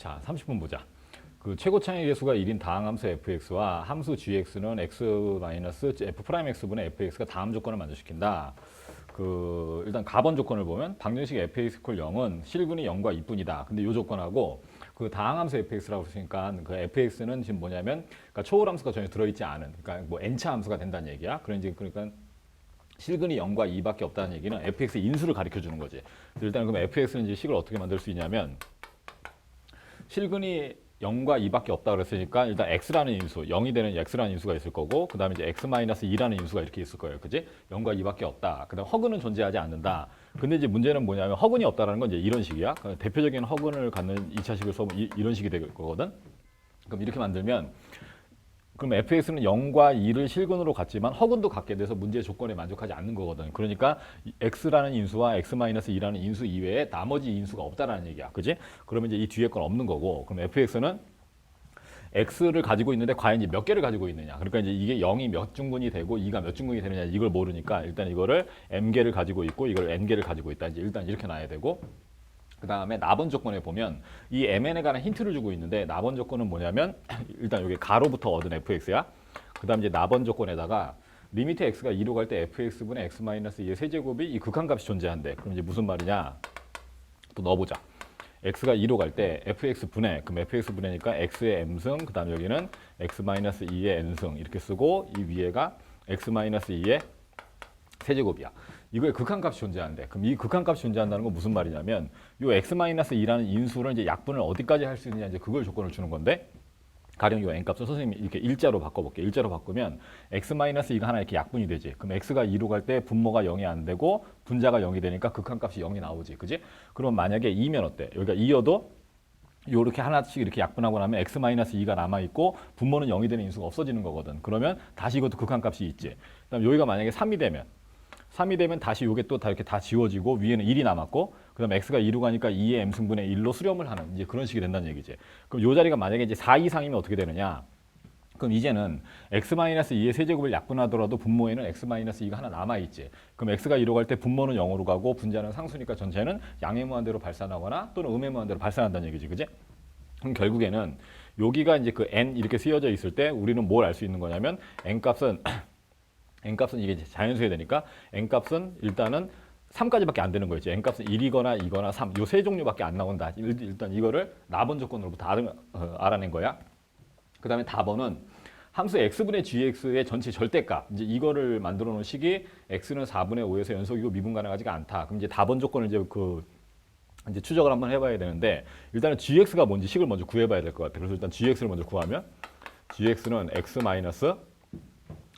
자, 30분 보자. 그 최고차의 계수가 1인 다항함수 fx와 함수 gx는 x-f'x분의 fx가 다음 조건을 만족시킨다. 그 일단 가번 조건을 보면 방정식 fx 이퀄 0은 실근이 0과 2뿐이다. 근데 이 조건하고 그 다항함수 fx라고 했으니까 그 fx는 지금 뭐냐면 그러니까 초월함수가 전혀 들어있지 않은 그러니까 뭐 n차 함수가 된다는 얘기야. 그러니까 실근이 0과 2밖에 없다는 얘기는 fx 인수를 가리켜 주는 거지. 일단 그럼 fx는 이제 식을 어떻게 만들 수 있냐면 실근이 0과 2밖에 없다 그랬으니까 일단 x라는 인수, 0이 되는 x라는 인수가 있을 거고 그 다음에 이제 x-2라는 인수가 이렇게 있을 거예요. 그지? 0과 2밖에 없다. 그 다음 허근은 존재하지 않는다. 근데 이제 문제는 뭐냐면 허근이 없다라는 건 이제 이런 식이야. 그러니까 대표적인 허근을 갖는 2차식을 써보면 이런 식이 될 거거든. 그럼 이렇게 만들면 그럼 fx는 0과 2를 실근으로 갖지만 허근도 갖게 돼서 문제의 조건에 만족하지 않는 거거든. 그러니까 x라는 인수와 x-2라는 인수 이외에 나머지 인수가 없다라는 얘기야. 그지? 그러면 이제 이 뒤에 건 없는 거고. 그럼 fx는 x를 가지고 있는데 과연 몇 개를 가지고 있느냐. 그러니까 이제 이게 0이 몇 중근이 되고 2가 몇 중근이 되느냐 이걸 모르니까 일단 이거를 m개를 가지고 있고 이걸 n개를 가지고 있다. 이제 일단 이렇게 놔야 되고. 그 다음에 나번 조건에 보면 이 mn에 관한 힌트를 주고 있는데 나번 조건은 뭐냐면 일단 여기 가로부터 얻은 fx야. 그 다음 이제 나번 조건에다가 리미트 x가 2로 갈 때 fx분의 x-2의 세제곱이 이 극한값이 존재한대. 그럼 이제 무슨 말이냐? 또 넣어보자. x가 2로 갈 때 fx분의 그럼 fx분의니까 x의 m승 그 다음 여기는 x-2의 n승 이렇게 쓰고 이 위에가 x-2의 세제곱이야. 이거에 극한값이 존재한대. 그럼 이 극한값이 존재한다는 건 무슨 말이냐면 요 x-2라는 인수를 이제 약분을 어디까지 할 수 있느냐 이제 그걸 조건을 주는 건데 가령 이 n값을 선생님이 이렇게 일자로 바꿔볼게. 일자로 바꾸면 x-2가 하나 이렇게 약분이 되지. 그럼 x가 2로 갈 때 분모가 0이 안 되고 분자가 0이 되니까 극한값이 0이 나오지. 그지? 그럼 만약에 2면 어때? 여기가 2여도 요렇게 하나씩 이렇게 약분하고 나면 x-2가 남아있고 분모는 0이 되는 인수가 없어지는 거거든. 그러면 다시 이것도 극한값이 있지. 그다음 여기가 만약에 3이 되면 다시 이게 또 다 이렇게 다 지워지고 위에는 1이 남았고 그다음에 x가 2로 가니까 2의 m승분의 1로 수렴을 하는 이제 그런 식이 된다는 얘기지. 그럼 이 자리가 만약에 이제 4 이상이면 어떻게 되느냐? 그럼 이제는 x-2의 세제곱을 약분하더라도 분모에는 x-2가 하나 남아있지. 그럼 x가 2로 갈 때 분모는 0으로 가고 분자는 상수니까 전체는 양의 무한대로 발산하거나 또는 음의 무한대로 발산한다는 얘기지. 그지? 그럼 결국에는 여기가 이제 그 n 이렇게 쓰여져 있을 때 우리는 뭘 알 수 있는 거냐면 n값은 이게 자연수야 되니까 n값은 일단은 3까지밖에 안 되는 거였지. n값은 1이거나 2거나 3. 요 세 종류밖에 안 나온다. 일단 이거를 나번 조건으로부터 알아낸 거야. 그다음에 다번은 함수 x분의 gx의 전체 절대값. 이제 이거를 만들어 놓은 식이 x는 4분의 5에서 연속이고 미분 가능하지가 않다. 그럼 이제 다번 조건을 이제 추적을 한번 해봐야 되는데 일단은 gx가 뭔지 식을 먼저 구해봐야 될 것 같아. 그래서 일단 gx를 먼저 구하면 gx는 x 마이너스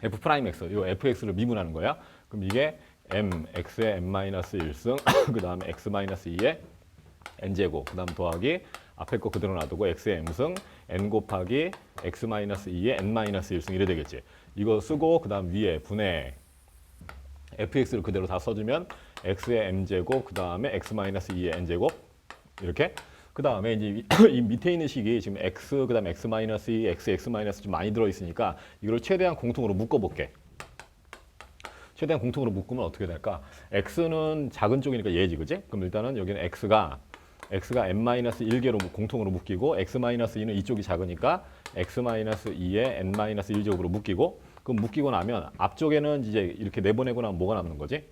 f 프라임 x, 이 fx를 미분하는 거야. 그럼 이게 mx의 n-1승, 그 다음에 x-2의 n제곱, 그 다음 더하기 앞에 거 그대로 놔두고 x의 m승, n 곱하기 x-2의 n-1승 이래 되겠지. 이거 쓰고 그 다음 위에 분의 fx를 그대로 다 써주면 x의 m제곱, 그 다음에 x-2의 n제곱 이렇게. 그 다음에 이제 이 밑에 있는 식이 지금 x, 그 다음에 x-2, x 좀 많이 들어있으니까 이걸 최대한 공통으로 묶어볼게. 최대한 공통으로 묶으면 어떻게 될까? x는 작은 쪽이니까 얘지, 그지? 그럼 일단은 여기는 x가 n-1개로 공통으로 묶이고 x-2는 이쪽이 작으니까 x-2의 n-1제곱으로 묶이고 그럼 묶이고 나면 앞쪽에는 이제 이렇게 내보내고 나면 뭐가 남는 거지?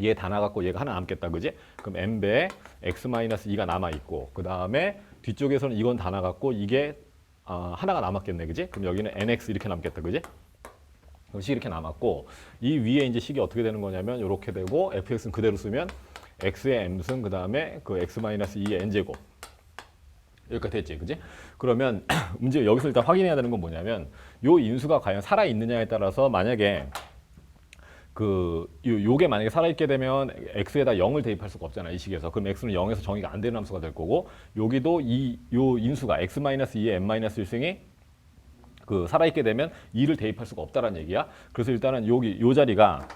얘 다 나갔고 얘가 하나 남겠다, 그지? 그럼 n배에 x-2가 남아있고 그 다음에 뒤쪽에서는 이건 다 나갔고 이게 하나가 남았겠네, 그지? 그럼 여기는 nx 이렇게 남겠다, 그지? 식이 이렇게 남았고 이 위에 이제 식이 어떻게 되는 거냐면 이렇게 되고 fx는 그대로 쓰면 x의 m승 그 다음에 그 x-2의 n제곱 여기까지 됐지, 그지? 그러면 문제 여기서 일단 확인해야 되는 건 뭐냐면 요 인수가 과연 살아 있느냐에 따라서 만약에 요게 만약에 살아있게 되면 x에다 0을 대입할 수가 없잖아, 이 식에서. 그럼 x는 0에서 정의가 안 되는 함수가 될 거고 여기도 요 인수가 x-2의 n-1승이 살아있게 되면 2를 대입할 수가 없다라는 얘기야. 그래서 일단은 요 자리가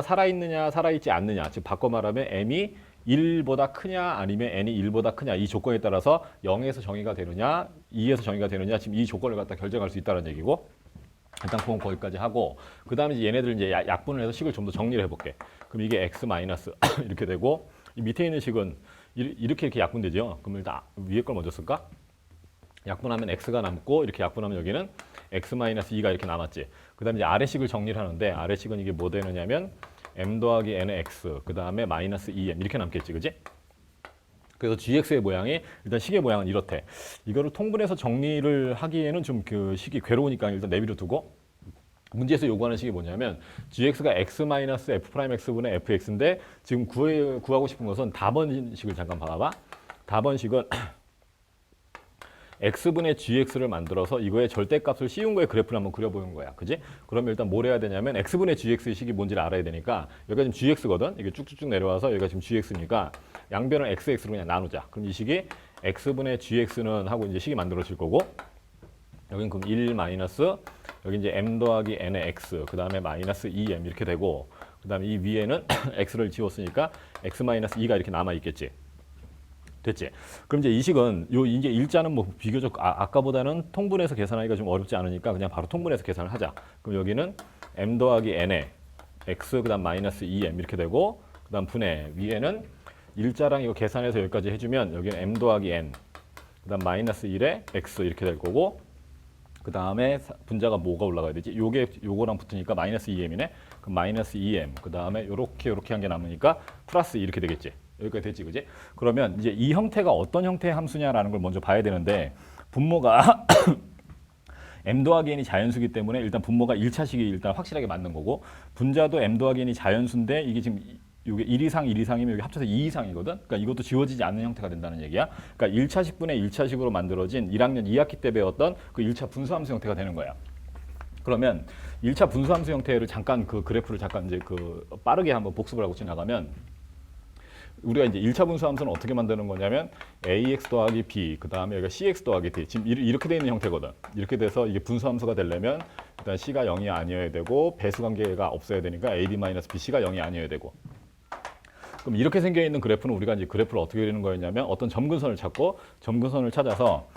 살아있느냐 살아있지 않느냐, 즉 바꿔 말하면 m이 1보다 크냐 아니면 n이 1보다 크냐 이 조건에 따라서 0에서 정의가 되느냐 2에서 정의가 되느냐 지금 이 조건을 갖다 결정할 수 있다는 얘기고 일단 그건 거기까지 하고 그 다음에 이제 얘네들 이제 약분을 해서 식을 좀 더 정리를 해볼게. 그럼 이게 x 마이너스 이렇게 되고 이 밑에 있는 식은 이렇게 약분되죠. 그럼 일단 위에 걸 먼저 쓸까? 약분하면 x가 남고 이렇게 약분하면 여기는 x-2가 이렇게 남았지. 그 다음에 이제 아래식을 정리를 하는데 아래식은 이게 뭐 되느냐면 m 더하기 n의 x 그 다음에 마이너스 2m 이렇게 남겠지, 그지? 그래서 gx의 모양이 일단 식의 모양은 이렇대. 이거를 통분해서 정리를 하기에는 좀 그 식이 괴로우니까 일단 내비로 두고 문제에서 요구하는 식이 뭐냐면 gx가 x-f'x분의 fx인데 지금 구하고 싶은 것은 답원식을 잠깐 봐봐. 답원식은 x분의 gx를 만들어서 이거의 절대값을 씌운 거에 그래프를 한번 그려보는 거야. 그지? 그러면 일단 뭘 해야 되냐면 x분의 gx의 식이 뭔지를 알아야 되니까 여기가 지금 gx거든. 이게 쭉쭉쭉 내려와서 여기가 지금 gx니까 양변을 xx로 그냥 나누자. 그럼 이 식이 x분의 gx는 하고 이제 식이 만들어질 거고 여긴 그럼 1 마이너스 여기 이제 m 더하기 n의 x 그 다음에 마이너스 2m 이렇게 되고 그 다음에 이 위에는 x를 지웠으니까 x-2가 이렇게 남아 있겠지. 됐지? 그럼 이제 이 식은 요 이제 일자는 뭐 비교적 아까보다는 통분해서 계산하기가 좀 어렵지 않으니까 그냥 바로 통분해서 계산을 하자. 그럼 여기는 m 더하기 n에 x 그다음 마이너스 2m 이렇게 되고 그다음 분해 위에는 일자랑 이거 계산해서 여기까지 해주면 여기는 m 더하기 n 그다음 마이너스 1에 x 이렇게 될 거고 그 다음에 분자가 뭐가 올라가야 되지? 요거랑 붙으니까 마이너스 2m이네. 그럼 마이너스 2m 그 다음에 요렇게 한 게 남으니까 플러스 이렇게 되겠지. 여기까지 됐지, 그지? 그러면 이제 이 형태가 어떤 형태의 함수냐라는 걸 먼저 봐야 되는데 분모가 m 더하기 n이 자연수기 때문에 일단 분모가 1차식이 일단 확실하게 맞는 거고 분자도 m 더하기 n이 자연수인데 이게 지금 이게 1 이상, 1 이상이면 여기 합쳐서 2 이상이거든. 그러니까 이것도 지워지지 않는 형태가 된다는 얘기야. 그러니까 1차식분의 1차식으로 만들어진 1학년 2학기 때 배웠던 그 1차 분수함수 형태가 되는 거야. 그러면 1차 분수함수 형태를 잠깐 그 그래프를 잠깐 이제 그 빠르게 한번 복습을 하고 지나가면 우리가 이제 1차 분수함수는 어떻게 만드는 거냐면 ax 더하기 b 그 다음에 여기가 cx 더하기 d 지금 이렇게 돼 있는 형태거든. 이렇게 돼서 이게 분수함수가 되려면 일단 c가 0이 아니어야 되고 배수 관계가 없어야 되니까 ad-bc가 0이 아니어야 되고 그럼 이렇게 생겨 있는 그래프는 우리가 이제 그래프를 어떻게 그리는 거였냐면 어떤 점근선을 찾고 점근선을 찾아서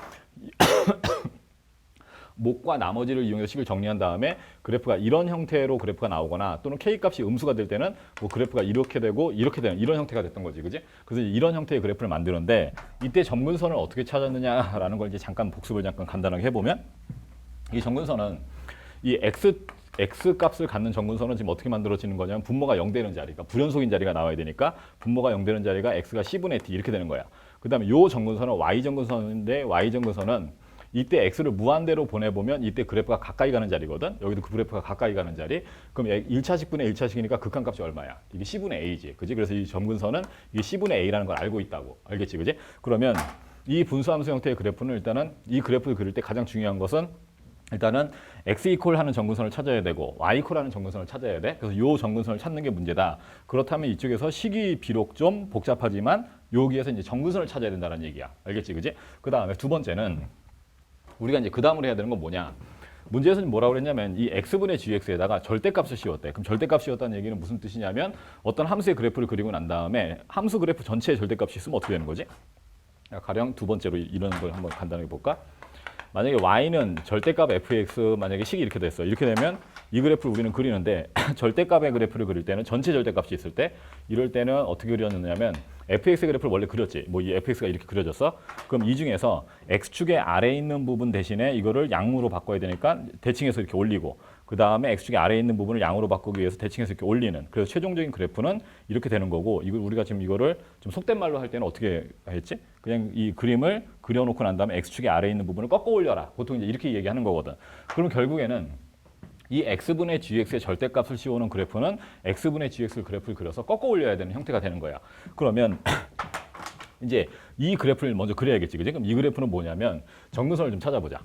목과 나머지를 이용해서 식을 정리한 다음에 그래프가 이런 형태로 그래프가 나오거나 또는 K값이 음수가 될 때는 뭐 그래프가 이렇게 되고 이렇게 되는 이런 형태가 됐던 거지, 그지? 그래서 이런 형태의 그래프를 만드는데 이때 점근선을 어떻게 찾았느냐라는 걸 이제 잠깐 복습을 잠깐 간단하게 해보면 이 점근선은 이 x 값을 갖는 점근선은 지금 어떻게 만들어지는 거냐면 분모가 0 되는 자리, 그러니까 불연속인 자리가 나와야 되니까 분모가 0 되는 자리가 x가 c분의 t 이렇게 되는 거야. 그 다음에 요 점근선은 y 점근선인데 y 점근선은 이때 x를 무한대로 보내보면 이때 그래프가 가까이 가는 자리거든. 여기도 그 그래프가 가까이 가는 자리. 그럼 1차식분의 1차식이니까 극한값이 얼마야? 이게 c분의 a지. 그지? 그래서 이 점근선은 이게 c분의 a라는 걸 알고 있다고. 알겠지? 그지? 그러면 이 분수함수 형태의 그래프는 일단은 이 그래프를 그릴 때 가장 중요한 것은 일단은 x 이퀄 하는 점근선을 찾아야 되고 y 이퀄 하는 점근선을 찾아야 돼. 그래서 요 점근선을 찾는 게 문제다. 그렇다면 이쪽에서 식이 비록 좀 복잡하지만 여기에서 이제 점근선을 찾아야 된다는 얘기야. 알겠지? 그지? 그 다음에 두 번째는 우리가 이제 그 다음으로 해야 되는 건 뭐냐? 문제에서는 뭐라고 그랬냐면 이 x분의 gx에다가 절대값을 씌웠대. 그럼 절대값 씌웠다는 얘기는 무슨 뜻이냐면 어떤 함수의 그래프를 그리고 난 다음에 함수 그래프 전체의 절대값이 있으면 어떻게 되는 거지? 가령 두 번째로 이런 걸 한번 간단하게 볼까? 만약에 y는 절대값 fx 만약에 식이 이렇게 됐어. 이렇게 되면 이 그래프를 우리는 그리는데 절대값의 그래프를 그릴 때는 전체 절대값이 있을 때 이럴 때는 어떻게 그렸느냐면 fx 그래프를 원래 그렸지. 뭐 이 fx가 이렇게 그려졌어. 그럼 이 중에서 x축의 아래에 있는 부분 대신에 이거를 양으로 바꿔야 되니까 대칭해서 이렇게 올리고 그 다음에 x축의 아래에 있는 부분을 양으로 바꾸기 위해서 대칭해서 이렇게 올리는 그래서 최종적인 그래프는 이렇게 되는 거고 이걸 우리가 지금 이거를 좀 속된 말로 할 때는 어떻게 했지? 그냥 이 그림을 그려놓고 난 다음에 x축의 아래에 있는 부분을 꺾어 올려라. 보통 이제 이렇게 얘기하는 거거든. 그럼 결국에는 이 x분의 gx의 절대값을 씌우는 그래프는 x분의 gx 그래프를 그려서 꺾어 올려야 되는 형태가 되는 거야. 그러면 이제 이 그래프를 먼저 그려야겠지. 그지? 그럼 이 그래프는 뭐냐면 점근선을 좀 찾아보자.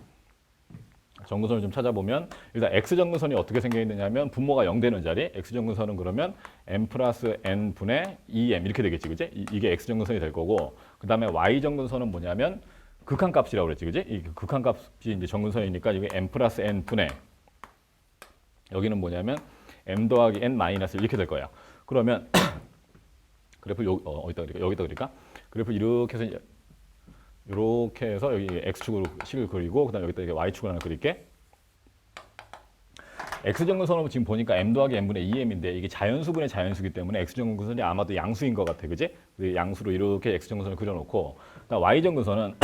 점근선을 좀 찾아보면 일단 x점근선이 어떻게 생겨 있느냐면 분모가 0 되는 자리 x점근선은 그러면 m 플러스 n 분의 2m 이렇게 되겠지. 그지? 이게 x점근선이 될 거고 그 다음에 y점근선은 뭐냐면 극한값이라고 그랬지. 그지? 이 극한값이 이제 점근선이니까 이게 m 플러스 n 분의 여기는 뭐냐면 m 더하기 n 마이너스 이렇게 될 거야. 그러면 그래프 어디다 그릴까? 여기다 그릴까? 그래프 이렇게 해서 여기 x축으로 식을 그리고 그다음에 여기다 이게 y축을 하나 그릴게. x정근선은 지금 보니까 m 더하기 n분의 2m인데 이게 자연수분의 자연수기 때문에 x정근선이 아마도 양수인 것 같아, 그지? 양수로 이렇게 x정근선을 그려놓고, y정근선은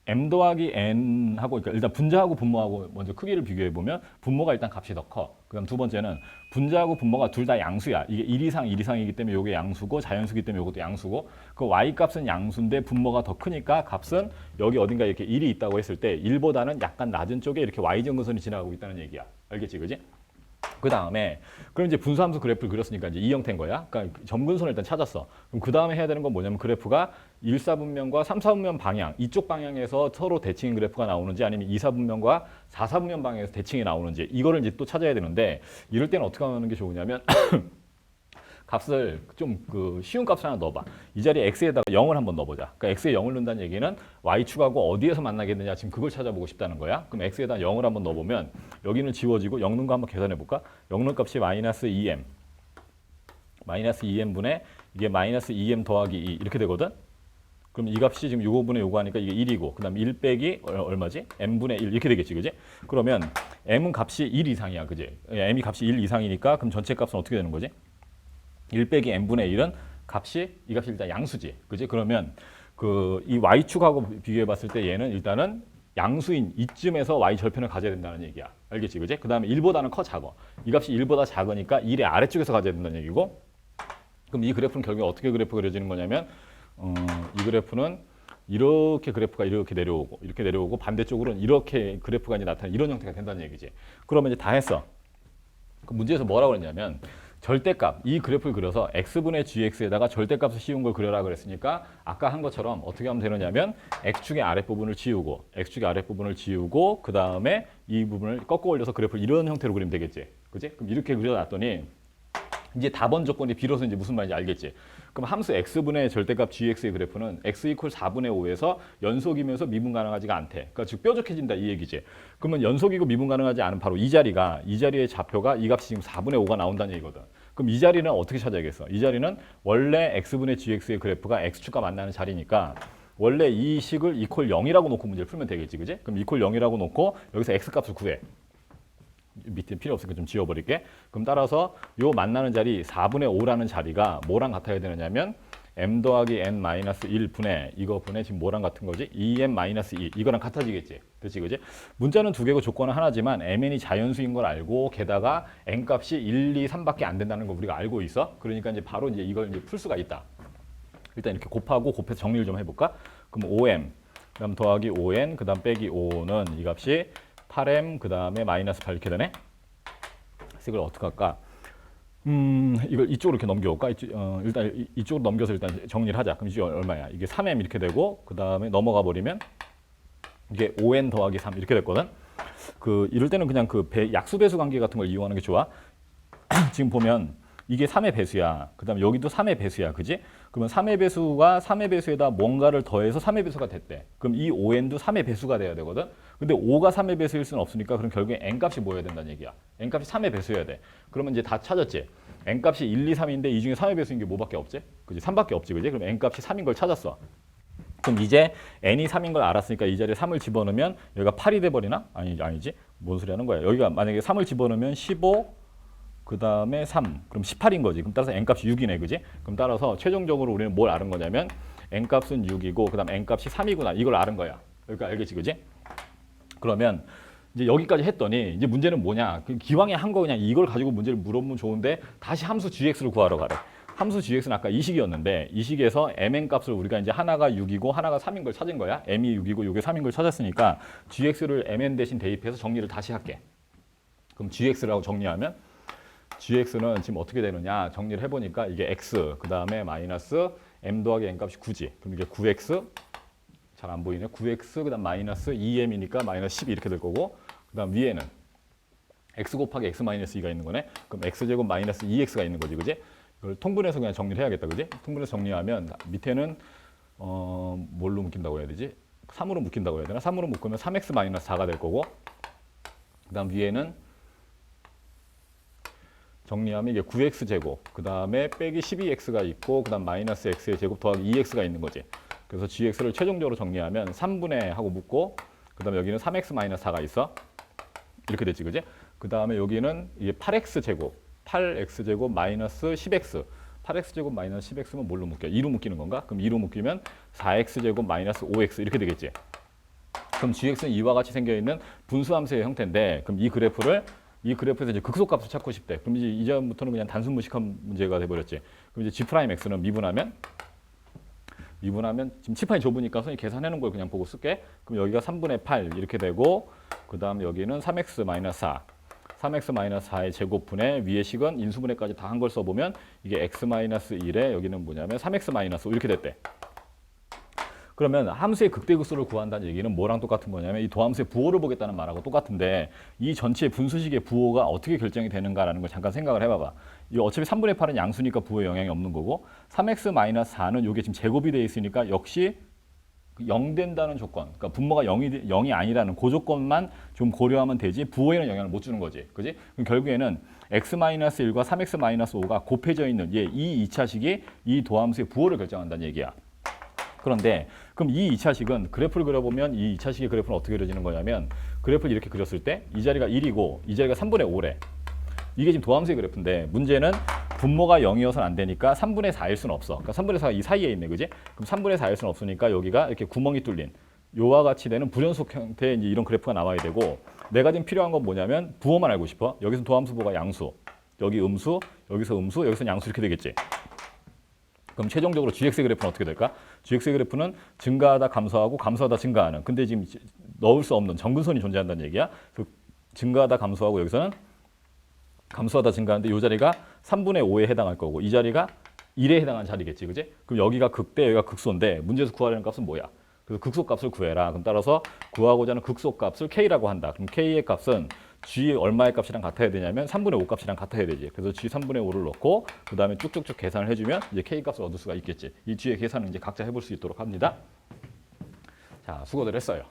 m 더하기 n하고, 그러니까 일단 분자하고 분모하고 먼저 크기를 비교해 보면 분모가 일단 값이 더 커. 그다음 두 번째는 분자하고 분모가 둘 다 양수야. 이게 1 이상 1 이상이기 때문에 이게 양수고, 자연수기 때문에 이것도 양수고, 그 y 값은 양수인데 분모가 더 크니까 값은 여기 어딘가 이렇게 1이 있다고 했을 때 1보다는 약간 낮은 쪽에 이렇게 y정근선이 지나가고 있다는 얘기야. 알겠지, 그지? 그 다음에 그럼 이제 분수함수 그래프를 그렸으니까 이제 이 형태인 거야. 그러니까 점근선을 일단 찾았어. 그럼 그 다음에 해야 되는 건 뭐냐면 그래프가 1사분면과 3사분면 방향, 이쪽 방향에서 서로 대칭인 그래프가 나오는지 아니면 2사분면과 4사분면 방향에서 대칭이 나오는지 이거를 이제 또 찾아야 되는데 이럴 때는 어떻게 하는 게 좋으냐면 값을 좀 그 쉬운 값을 하나 넣어봐. 이 자리에 x에다가 0을 한번 넣어보자. 그러니까 x에 0을 넣는다는 얘기는 y축하고 어디에서 만나겠느냐 지금 그걸 찾아보고 싶다는 거야. 그럼 x에다 0을 한번 넣어보면 여기는 지워지고 0 넣은 거 한번 계산해볼까? 0 넣은 값이 마이너스 2m 마이너스 2m분의 이게 마이너스 2m 더하기 2 이렇게 되거든. 그럼 이 값이 지금 요거분의 요거 하니까 이게 1이고 그 다음 1 빼기 얼마지? m분의 1 이렇게 되겠지, 그지? 그러면 m은 값이 1 이상이야, 그지? m이 값이 1 이상이니까 그럼 전체 값은 어떻게 되는 거지? 1 빼기 n분의 1은 값이 이 값이 일단 양수지, 그지? 그러면 그 이 y축하고 비교해 봤을 때 얘는 일단은 양수인 이쯤에서 y 절편을 가져야 된다는 얘기야. 알겠지, 그지? 그 다음에 1보다는 커 작어. 이 값이 1보다 작으니까 1의 아래쪽에서 가져야 된다는 얘기고. 그럼 이 그래프는 결국에 어떻게 그래프가 그려지는 거냐면 이 그래프는 이렇게 그래프가 이렇게 내려오고 반대쪽으로는 이렇게 그래프가 이제 나타나는 이런 형태가 된다는 얘기지. 그러면 이제 다 했어. 그 문제에서 뭐라고 그랬냐면 절대값, 이 그래프를 그려서 x분의 gx에다가 절대값을 씌운 걸 그려라 그랬으니까 아까 한 것처럼 어떻게 하면 되느냐면 x축의 아랫부분을 지우고 그 다음에 이 부분을 꺾어 올려서 그래프를 이런 형태로 그리면 되겠지, 그지? 그럼 이렇게 그려놨더니 이제 답원 조건이 비로소 이제 무슨 말인지 알겠지? 그럼 함수 x분의 절대값 gx의 그래프는 x 이퀄 4분의 5에서 연속이면서 미분 가능하지가 않대. 그러니까 즉 뾰족해진다 이 얘기지. 그러면 연속이고 미분 가능하지 않은 바로 이 자리의 좌표가 이 값이 지금 4분의 5가 나온다는 얘기거든. 그럼 이 자리는 어떻게 찾아야겠어? 이 자리는 원래 x분의 gx의 그래프가 x축과 만나는 자리니까 원래 이 식을 이퀄 0이라고 놓고 문제를 풀면 되겠지, 그지? 그럼 이퀄 0이라고 놓고 여기서 x값을 구해. 밑에 필요 없으니까 좀 지워버릴게. 그럼 따라서 요 만나는 자리 4분의 5라는 자리가 뭐랑 같아야 되느냐면 m 더하기 n 마이너스 1분의 이거 분의 지금 뭐랑 같은 거지? 2m 마이너스 2 이거랑 같아지겠지. 그치, 그지? 문자는 두 개고 조건은 하나지만 mn이 자연수인 걸 알고 게다가 n 값이 1, 2, 3밖에 안 된다는 걸 우리가 알고 있어. 그러니까 이제 바로 이제 이걸 이제 풀 수가 있다. 일단 이렇게 곱해서 정리를 좀 해볼까? 그럼 5m 그다음 더하기 5n 그다음 빼기 5는 이 값이 8m 그 다음에 마이너스 8 이렇게 되네. 이걸 어떻게 할까? 이걸 이쪽으로 이렇게 넘겨올까? 일단 이쪽으로 넘겨서 일단 정리를 하자. 그럼 이게 얼마야? 이게 3m 이렇게 되고 그 다음에 넘어가 버리면 이게 5n 더하기 3 이렇게 됐거든. 그 이럴 때는 그냥 그 약수배수 관계 같은 걸 이용하는 게 좋아. 지금 보면 이게 3의 배수야. 그 다음에 여기도 3의 배수야. 그지? 그러면 3의 배수가 3의 배수에다 뭔가를 더해서 3의 배수가 됐대. 그럼 이 5n도 3의 배수가 돼야 되거든. 근데 5가 3의 배수일 수는 없으니까 그럼 결국에 n값이 뭐여야 된다는 얘기야. n값이 3의 배수여야 돼. 그러면 이제 다 찾았지. n값이 1, 2, 3인데 이 중에 3의 배수인 게 뭐밖에 없지? 그지? 3밖에 없지. 그지? 그럼 n값이 3인 걸 찾았어. 그럼 이제 n이 3인 걸 알았으니까 이 자리에 3을 집어넣으면 여기가 8이 돼버리나? 아니지. 뭔 소리 하는 거야. 여기가 만약에 3을 집어넣으면 15 그 다음에 3, 그럼 18인 거지. 그럼 따라서 n값이 6이네, 그지? 그럼 따라서 최종적으로 우리는 뭘 아는 거냐면 n값은 6이고 그 다음 n값이 3이구나. 이걸 아는 거야. 그러니까 알겠지, 그지? 그러면 이제 여기까지 했더니 이제 문제는 뭐냐? 기왕에 한 거 그냥 이걸 가지고 문제를 물어보면 좋은데 다시 함수 gx를 구하러 가래. 함수 gx는 아까 이 식이었는데 이 식에서 mn 값을 우리가 이제 하나가 6이고 하나가 3인 걸 찾은 거야. m이 6이고 이게 3인 걸 찾았으니까 gx를 mn 대신 대입해서 정리를 다시 할게. 그럼 gx라고 정리하면 gx는 지금 어떻게 되느냐 정리를 해보니까 이게 x 그 다음에 마이너스 m 더하기 n 값이 9지. 그럼 이게 9x 잘 안 보이네. 9x 그 다음 마이너스 2m이니까 마이너스 10 이렇게 될 거고 그 다음 위에는 x 곱하기 x 마이너스 2가 있는 거네. 그럼 x제곱 마이너스 2x가 있는 거지, 그지? 이걸 통분해서 그냥 정리를 해야겠다, 그지? 통분해서 정리하면 밑에는 뭘로 묶인다고 해야 되지? 3으로 묶인다고 해야 되나? 3으로 묶으면 3x 마이너스 4가 될 거고 그 다음 위에는 정리하면 이게 9x 제곱, 그 다음에 빼기 12x가 있고, 그 다음 마이너스 x의 제곱 더하기 2x가 있는 거지. 그래서 gx를 최종적으로 정리하면 3분의 하고 묶고, 그 다음에 여기는 3x 마이너스 4가 있어. 이렇게 됐지, 그지? 그 다음에 여기는 이게 8x 제곱, 8x 제곱 마이너스 10x. 8x 제곱 마이너스 10x면 뭘로 묶여? 2로 묶이는 건가? 그럼 2로 묶이면 4x 제곱 마이너스 5x 이렇게 되겠지. 그럼 gx는 이와 같이 생겨 있는 분수함수의 형태인데, 그럼 이 그래프에서 이제 극소값을 찾고 싶대. 그럼 이제 이전부터는 그냥 단순 무식한 문제가 돼버렸지. 그럼 이제 g'(x는) 미분하면 지금 칠판이 좁으니까 선생님 계산해놓은 걸 그냥 보고 쓸게. 그럼 여기가 3분의 8 이렇게 되고, 그 다음 여기는 3x 마이너스 4. 3x 마이너스 4의 제곱분의 위의 식은 인수분해까지 다 한 걸 써보면 이게 x 마이너스 1에 여기는 뭐냐면 3x 마이너스 5 이렇게 됐대. 그러면 함수의 극대극소를 구한다는 얘기는 뭐랑 똑같은 거냐면 이 도함수의 부호를 보겠다는 말하고 똑같은데, 이 전체 분수식의 부호가 어떻게 결정이 되는가라는 걸 잠깐 생각을 해봐봐. 이 어차피 3분의 8은 양수니까 부호에 영향이 없는 거고, 3x 마이너스 4는 이게 지금 제곱이 돼 있으니까 역시 0 된다는 조건, 그러니까 분모가 0이 아니라는 그 조건만 좀 고려하면 되지 부호에는 영향을 못 주는 거지. 그지? 그럼 결국에는 x-1과 3x-5가 곱해져 있는 이 2차식이 이 도함수의 부호를 결정한다는 얘기야. 그런데 그럼 이 2차식은 그래프를 그려보면 이 2차식의 그래프는 어떻게 그려지는 거냐면, 그래프를 이렇게 그렸을 때 이 자리가 1이고 이 자리가 3분의 5래. 이게 지금 도함수의 그래프인데 문제는 분모가 0이어서는 안 되니까 3분의 4일 수는 없어. 그러니까 3분의 4가 이 사이에 있네, 그지? 그럼 3분의 4일 수는 없으니까 여기가 이렇게 구멍이 뚫린 요와 같이 되는 불연속 형태의 이제 이런 그래프가 나와야 되고, 내가 지금 필요한 건 뭐냐면 부호만 알고 싶어. 여기서 도함수 부호가 양수, 여기 음수, 여기서 음수, 여기서 양수 이렇게 되겠지. 그럼 최종적으로 gx의 그래프는 어떻게 될까? gx의 그래프는 증가하다 감소하고 감소하다 증가하는, 근데 지금 넣을 수 없는 정근선이 존재한다는 얘기야. 그 증가하다 감소하고 여기서는 감소하다 증가하는데 이 자리가 3분의 5에 해당할 거고 이 자리가 1에 해당하는 자리겠지, 그지? 그럼 여기가 극대, 여기가 극소인데 문제에서 구하려는 값은 뭐야? 그래서 극소값을 구해라. 그럼 따라서 구하고자 하는 극소값을 k라고 한다. 그럼 k의 값은 g 얼마의 값이랑 같아야 되냐면 3분의 5 값이랑 같아야 되지. 그래서 g 3분의 5를 넣고 그 다음에 쭉쭉쭉 계산을 해주면 이제 k 값을 얻을 수가 있겠지. 이 g의 계산은 이제 각자 해볼 수 있도록 합니다. 자, 수고들 했어요.